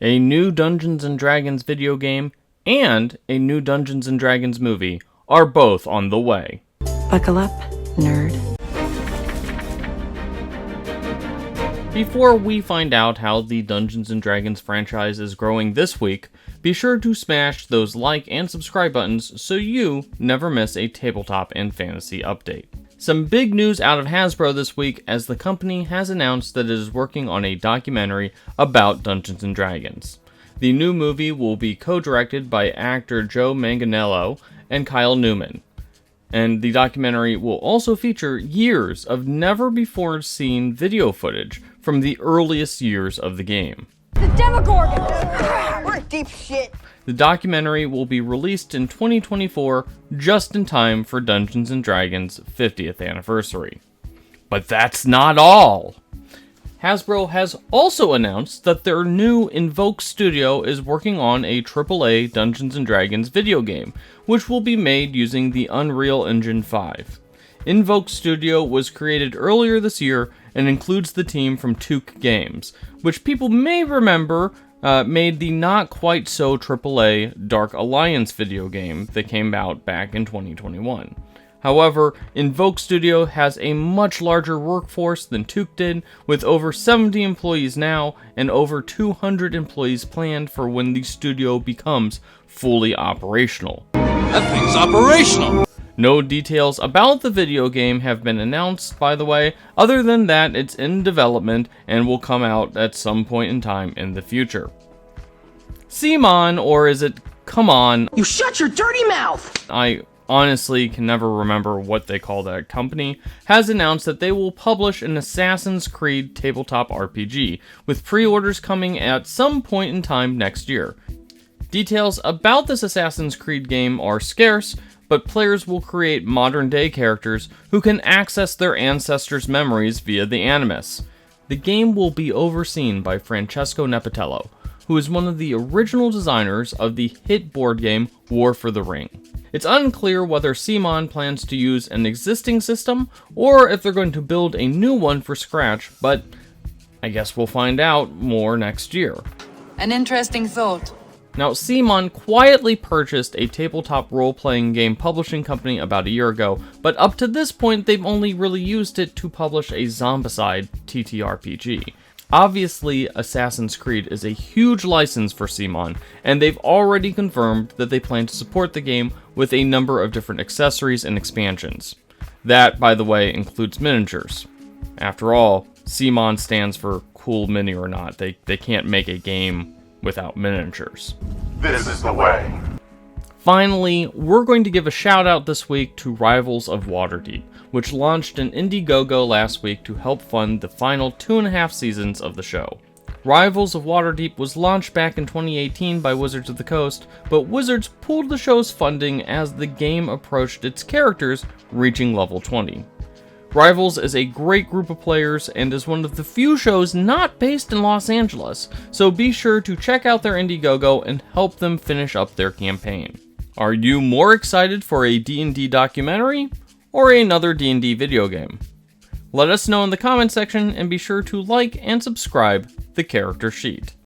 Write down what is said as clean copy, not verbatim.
A new Dungeons & Dragons video game and a new Dungeons & Dragons movie are both on the way. Buckle up, nerd. Before we find out how the Dungeons & Dragons franchise is growing this week, be sure to smash those like and subscribe buttons so you never miss a tabletop and fantasy update. Some big news out of Hasbro this week, as the company has announced that it is working on a documentary about Dungeons & Dragons. The new movie will be co-directed by actor Joe Manganiello and Kyle Newman. And the documentary will also feature years of never-before-seen video footage from the earliest years of the game. The Demogorgon! We're in deep shit! The documentary will be released in 2024, just in time for Dungeons & Dragons' 50th anniversary. But that's not all! Hasbro has also announced that their new Invoke Studio is working on a AAA Dungeons & Dragons video game, which will be made using the Unreal Engine 5. Invoke Studio was created earlier this year and includes the team from Took Games, which people may remember made the not-quite-so AAA Dark Alliance video game that came out back in 2021. However, Invoke Studio has a much larger workforce than Took did, with over 70 employees now and over 200 employees planned for when the studio becomes fully operational. That thing's operational! No details about the video game have been announced, by the way, other than that it's in development and will come out at some point in time in the future. CMON, or is it CMON? You shut your dirty mouth! I honestly can never remember what they call that company, has announced that they will publish an Assassin's Creed tabletop RPG, with pre-orders coming at some point in time next year. Details about this Assassin's Creed game are scarce, but players will create modern-day characters who can access their ancestors' memories via the Animus. The game will be overseen by Francesco Nepitello, who is one of the original designers of the hit board game War for the Ring. It's unclear whether CMON plans to use an existing system, or if they're going to build a new one from scratch, but I guess we'll find out more next year. An interesting thought. Now, CMON quietly purchased a tabletop role-playing game publishing company about a year ago, but up to this point they've only really used it to publish a Zombicide TTRPG. Obviously, Assassin's Creed is a huge license for CMON, and they've already confirmed that they plan to support the game with a number of different accessories and expansions. That, by the way, includes miniatures. After all, CMON stands for Cool Mini or Not. They can't make a game without miniatures. This is the way. Finally, we're going to give a shout out this week to Rivals of Waterdeep, which launched an Indiegogo last week to help fund the final 2.5 seasons of the show. Rivals of Waterdeep was launched back in 2018 by Wizards of the Coast, but Wizards pulled the show's funding as the game approached its characters reaching level 20. Rivals is a great group of players and is one of the few shows not based in Los Angeles, so be sure to check out their Indiegogo and help them finish up their campaign. Are you more excited for a D&D documentary or another D&D video game? Let us know in the comment section and be sure to like and subscribe the Character Sheet.